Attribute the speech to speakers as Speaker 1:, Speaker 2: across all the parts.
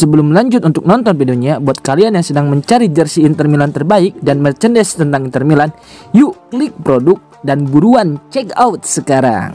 Speaker 1: Sebelum lanjut untuk nonton videonya, buat kalian yang sedang mencari jersey Inter Milan terbaik dan merchandise tentang Inter Milan, yuk klik produk dan buruan check out sekarang.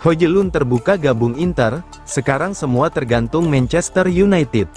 Speaker 2: Højlund terbuka gabung Inter, sekarang semua tergantung Manchester United.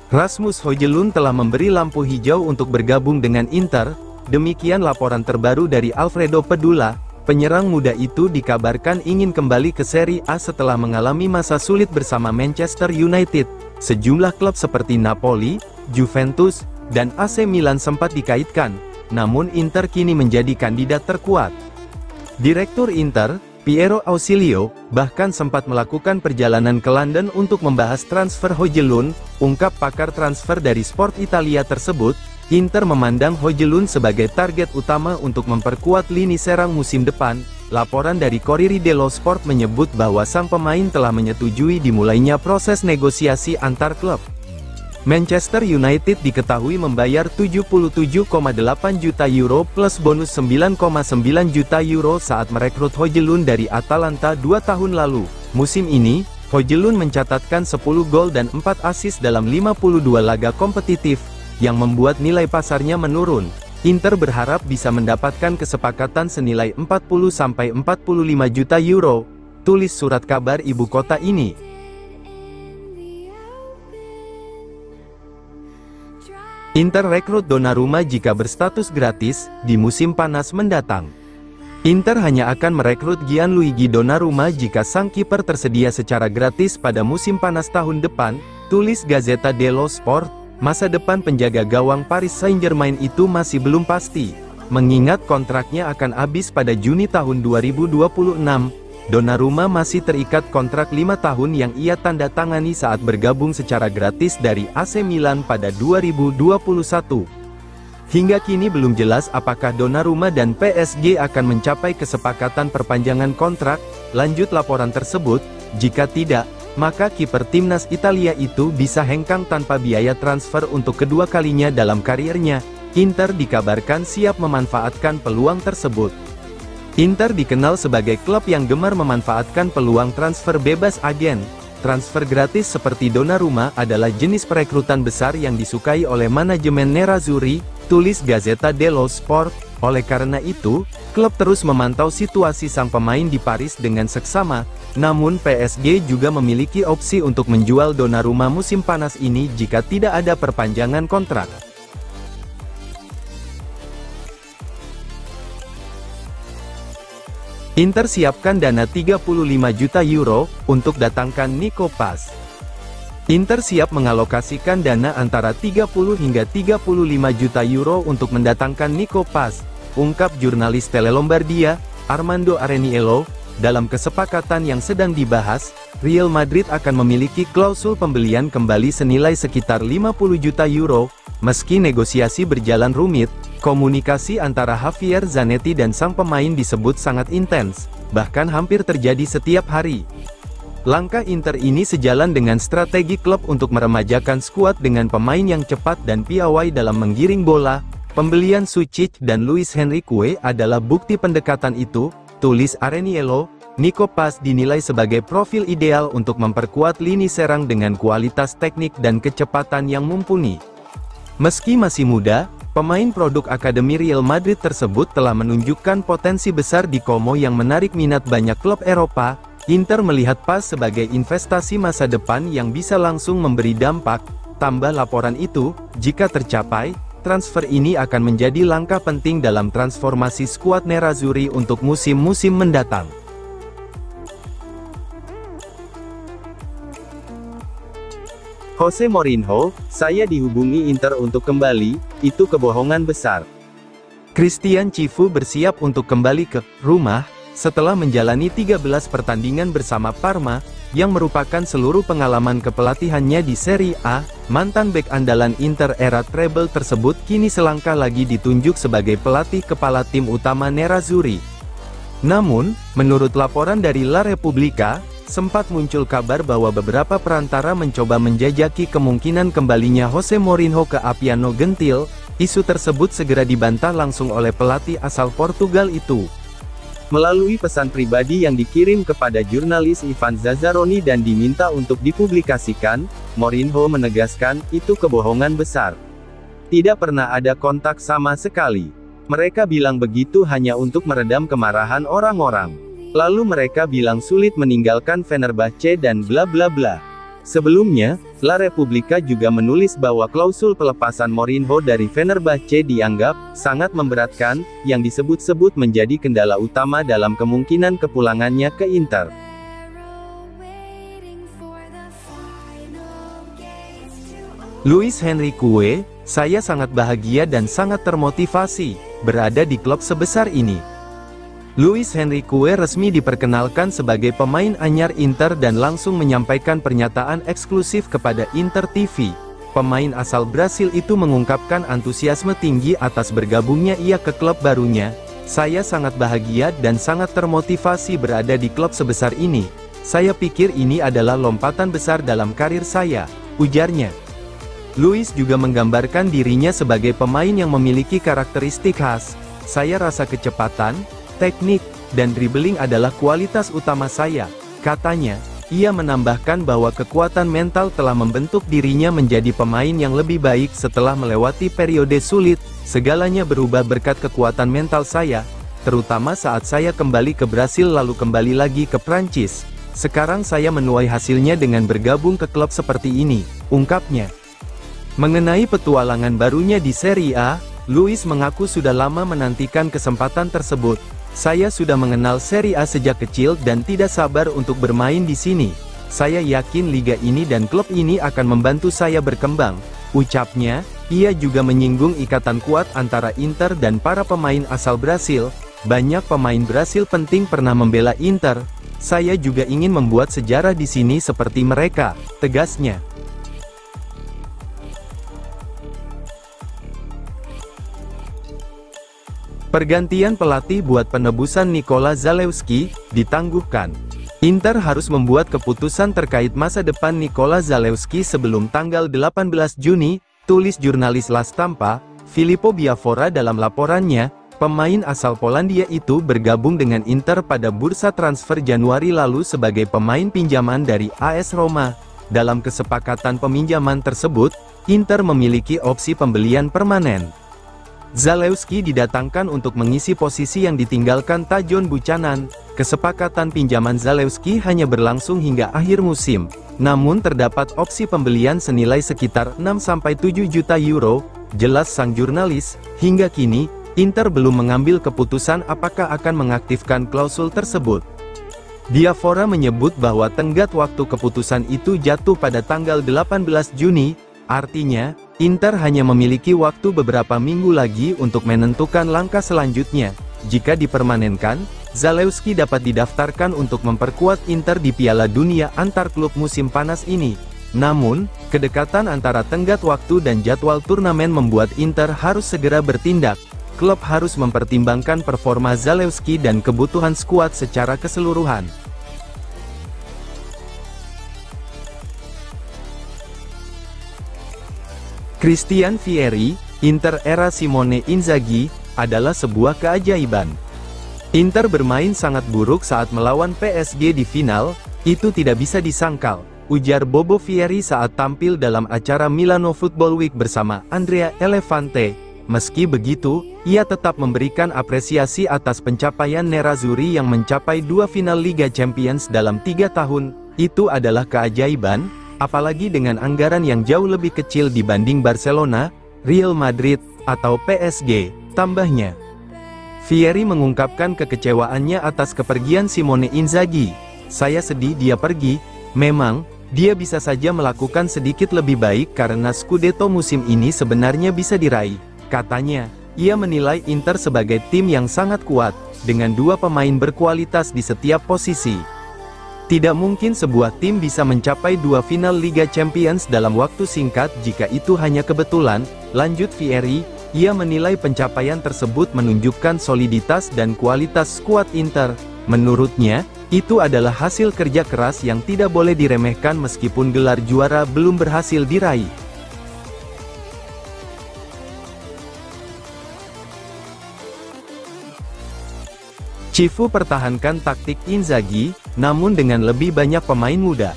Speaker 2: Rasmus Højlund telah memberi lampu hijau untuk bergabung dengan Inter, demikian laporan terbaru dari Alfredo Pedula. Penyerang muda itu dikabarkan ingin kembali ke Serie A setelah mengalami masa sulit bersama Manchester United. Sejumlah klub seperti Napoli, Juventus, dan AC Milan sempat dikaitkan, namun Inter kini menjadi kandidat terkuat. Direktur Inter, Piero Ausilio, bahkan sempat melakukan perjalanan ke London untuk membahas transfer Højlund. Ungkap pakar transfer dari Sport Italia tersebut, Inter memandang Højlund sebagai target utama untuk memperkuat lini serang musim depan. Laporan dari Corriere dello Sport menyebut bahwa sang pemain telah menyetujui dimulainya proses negosiasi antar klub. Manchester United diketahui membayar 77,8 juta euro plus bonus 9,9 juta euro saat merekrut Højlund dari Atalanta 2 tahun lalu. Musim ini, Højlund mencatatkan 10 gol dan 4 assist dalam 52 laga kompetitif, yang membuat nilai pasarnya menurun. Inter berharap bisa mendapatkan kesepakatan senilai 40-45 juta euro, tulis surat kabar ibu kota ini. Inter rekrut Donnarumma jika berstatus gratis di musim panas mendatang. Inter hanya akan merekrut Gianluigi Donnarumma jika sang kiper tersedia secara gratis pada musim panas tahun depan, tulis Gazzetta dello Sport. Masa depan penjaga gawang Paris Saint-Germain itu masih belum pasti, mengingat kontraknya akan habis pada Juni tahun 2026. Donnarumma masih terikat kontrak 5 tahun yang ia tanda tangani saat bergabung secara gratis dari AC Milan pada 2021. Hingga kini belum jelas apakah Donnarumma dan PSG akan mencapai kesepakatan perpanjangan kontrak. Lanjut laporan tersebut, jika tidak, maka kiper timnas Italia itu bisa hengkang tanpa biaya transfer untuk kedua kalinya dalam karirnya. Inter dikabarkan siap memanfaatkan peluang tersebut. Inter dikenal sebagai klub yang gemar memanfaatkan peluang transfer bebas agen. Transfer gratis seperti Donnarumma adalah jenis perekrutan besar yang disukai oleh manajemen Nerazzurri, tulis Gazzetta dello Sport. Oleh karena itu, klub terus memantau situasi sang pemain di Paris dengan seksama. Namun PSG juga memiliki opsi untuk menjual Donnarumma musim panas ini jika tidak ada perpanjangan kontrak. Inter siapkan dana 35 juta euro untuk datangkan Nico Paz. Inter siap mengalokasikan dana antara 30 hingga 35 juta euro untuk mendatangkan Nico Paz, ungkap jurnalis Tele Lombardia, Armando Areniello. Dalam kesepakatan yang sedang dibahas, Real Madrid akan memiliki klausul pembelian kembali senilai sekitar 50 juta euro. Meski negosiasi berjalan rumit, komunikasi antara Javier Zanetti dan sang pemain disebut sangat intens, bahkan hampir terjadi setiap hari. Langkah Inter ini sejalan dengan strategi klub untuk meremajakan skuad dengan pemain yang cepat dan piawai dalam menggiring bola. Pembelian Sučić dan Luis Henrique adalah bukti pendekatan itu, tulis Areniello. Nico Paz dinilai sebagai profil ideal untuk memperkuat lini serang dengan kualitas teknik dan kecepatan yang mumpuni. Meski masih muda, pemain produk Akademi Real Madrid tersebut telah menunjukkan potensi besar di Como yang menarik minat banyak klub Eropa. Inter melihat Paz sebagai investasi masa depan yang bisa langsung memberi dampak. Tambah laporan itu, jika tercapai, transfer ini akan menjadi langkah penting dalam transformasi skuad Nerazzurri untuk musim-musim mendatang. Jose Mourinho, saya dihubungi Inter untuk kembali, itu kebohongan besar. Christian Chivu bersiap untuk kembali ke rumah, setelah menjalani 13 pertandingan bersama Parma, yang merupakan seluruh pengalaman kepelatihannya di Serie A. Mantan bek andalan Inter era treble tersebut kini selangkah lagi ditunjuk sebagai pelatih kepala tim utama Nerazzurri. Namun, menurut laporan dari La Repubblica, sempat muncul kabar bahwa beberapa perantara mencoba menjajaki kemungkinan kembalinya Jose Mourinho ke Appiano Gentil. Isu tersebut segera dibantah langsung oleh pelatih asal Portugal itu. Melalui pesan pribadi yang dikirim kepada jurnalis Ivan Zazzaroni dan diminta untuk dipublikasikan, Mourinho menegaskan, itu kebohongan besar. Tidak pernah ada kontak sama sekali. Mereka bilang begitu hanya untuk meredam kemarahan orang-orang. Lalu mereka bilang sulit meninggalkan Fenerbahce dan bla bla bla. Sebelumnya, La Repubblica juga menulis bahwa klausul pelepasan Mourinho dari Fenerbahce dianggap sangat memberatkan, yang disebut-sebut menjadi kendala utama dalam kemungkinan kepulangannya ke Inter. Luis Henrique, saya sangat bahagia dan sangat termotivasi berada di klub sebesar ini. Luis Henrique resmi diperkenalkan sebagai pemain anyar Inter dan langsung menyampaikan pernyataan eksklusif kepada Inter TV. Pemain asal Brasil itu mengungkapkan antusiasme tinggi atas bergabungnya ia ke klub barunya. Saya sangat bahagia dan sangat termotivasi berada di klub sebesar ini. Saya pikir ini adalah lompatan besar dalam karir saya, ujarnya. Luis juga menggambarkan dirinya sebagai pemain yang memiliki karakteristik khas. Saya rasa kecepatan, teknik, dan dribbling adalah kualitas utama saya, katanya. Ia menambahkan bahwa kekuatan mental telah membentuk dirinya menjadi pemain yang lebih baik setelah melewati periode sulit. Segalanya berubah berkat kekuatan mental saya, terutama saat saya kembali ke Brasil lalu kembali lagi ke Prancis. Sekarang saya menuai hasilnya dengan bergabung ke klub seperti ini, ungkapnya. Mengenai petualangan barunya di Serie A, Luis mengaku sudah lama menantikan kesempatan tersebut. Saya sudah mengenal Serie A sejak kecil dan tidak sabar untuk bermain di sini. Saya yakin liga ini dan klub ini akan membantu saya berkembang, ucapnya. Ia juga menyinggung ikatan kuat antara Inter dan para pemain asal Brasil. Banyak pemain Brasil penting pernah membela Inter. Saya juga ingin membuat sejarah di sini seperti mereka, tegasnya. Pergantian pelatih buat penebusan Nikola Zalewski ditangguhkan. Inter harus membuat keputusan terkait masa depan Nikola Zalewski sebelum tanggal 18 Juni, tulis jurnalis La Stampa, Filippo Biafora dalam laporannya. Pemain asal Polandia itu bergabung dengan Inter pada bursa transfer Januari lalu sebagai pemain pinjaman dari AS Roma. Dalam kesepakatan peminjaman tersebut, Inter memiliki opsi pembelian permanen. Zalewski didatangkan untuk mengisi posisi yang ditinggalkan Tajon Buchanan. Kesepakatan pinjaman Zalewski hanya berlangsung hingga akhir musim. Namun terdapat opsi pembelian senilai sekitar 6-7 juta euro, jelas sang jurnalis. Hingga kini, Inter belum mengambil keputusan apakah akan mengaktifkan klausul tersebut. Biafora menyebut bahwa tenggat waktu keputusan itu jatuh pada tanggal 18 Juni, artinya, Inter hanya memiliki waktu beberapa minggu lagi untuk menentukan langkah selanjutnya. Jika dipermanenkan, Zalewski dapat didaftarkan untuk memperkuat Inter di Piala Dunia antar klub musim panas ini. Namun, kedekatan antara tenggat waktu dan jadwal turnamen membuat Inter harus segera bertindak. Klub harus mempertimbangkan performa Zalewski dan kebutuhan skuad secara keseluruhan. Christian Vieri, Inter era Simone Inzaghi, adalah sebuah keajaiban. Inter bermain sangat buruk saat melawan PSG di final, itu tidak bisa disangkal, ujar Bobo Vieri saat tampil dalam acara Milano Football Week bersama Andrea Elefante. Meski begitu, ia tetap memberikan apresiasi atas pencapaian Nerazzurri yang mencapai 2 final Liga Champions dalam 3 tahun, itu adalah keajaiban. Apalagi dengan anggaran yang jauh lebih kecil dibanding Barcelona, Real Madrid, atau PSG, tambahnya. Vieri mengungkapkan kekecewaannya atas kepergian Simone Inzaghi. Saya sedih dia pergi, memang, dia bisa saja melakukan sedikit lebih baik karena Scudetto musim ini sebenarnya bisa diraih, katanya. Ia menilai Inter sebagai tim yang sangat kuat, dengan 2 pemain berkualitas di setiap posisi. Tidak mungkin sebuah tim bisa mencapai 2 final Liga Champions dalam waktu singkat jika itu hanya kebetulan, lanjut Vieri. Ia menilai pencapaian tersebut menunjukkan soliditas dan kualitas skuad Inter. Menurutnya, itu adalah hasil kerja keras yang tidak boleh diremehkan meskipun gelar juara belum berhasil diraih. Cifu pertahankan taktik Inzaghi, namun dengan lebih banyak pemain muda.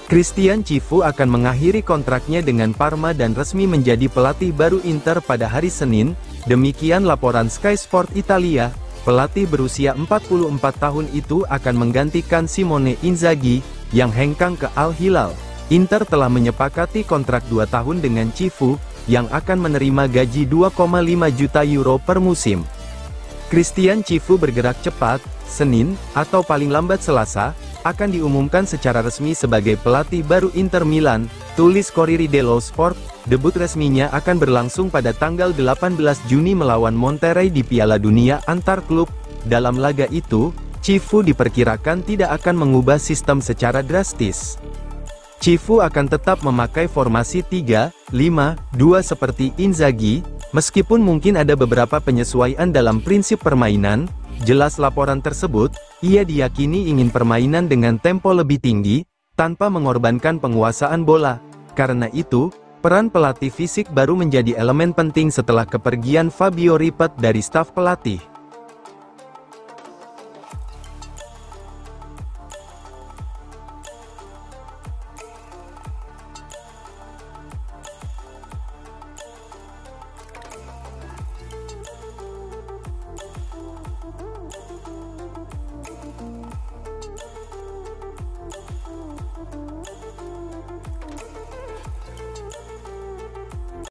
Speaker 2: Christian Cifu akan mengakhiri kontraknya dengan Parma dan resmi menjadi pelatih baru Inter pada hari Senin, demikian laporan Sky Sport Italia. Pelatih berusia 44 tahun itu akan menggantikan Simone Inzaghi, yang hengkang ke Al Hilal. Inter telah menyepakati kontrak 2 tahun dengan Cifu, yang akan menerima gaji 2,5 juta euro per musim. Christian Cifu bergerak cepat, Senin, atau paling lambat Selasa, akan diumumkan secara resmi sebagai pelatih baru Inter Milan, tulis Corriere dello Sport. Debut resminya akan berlangsung pada tanggal 18 Juni melawan Monterrey di Piala Dunia antar klub. Dalam laga itu, Cifu diperkirakan tidak akan mengubah sistem secara drastis. Cifu akan tetap memakai formasi 3-5-2 seperti Inzaghi, meskipun mungkin ada beberapa penyesuaian dalam prinsip permainan. Jelas laporan tersebut, ia diyakini ingin permainan dengan tempo lebih tinggi, tanpa mengorbankan penguasaan bola. Karena itu, peran pelatih fisik baru menjadi elemen penting setelah kepergian Fabio Ripet dari staf pelatih.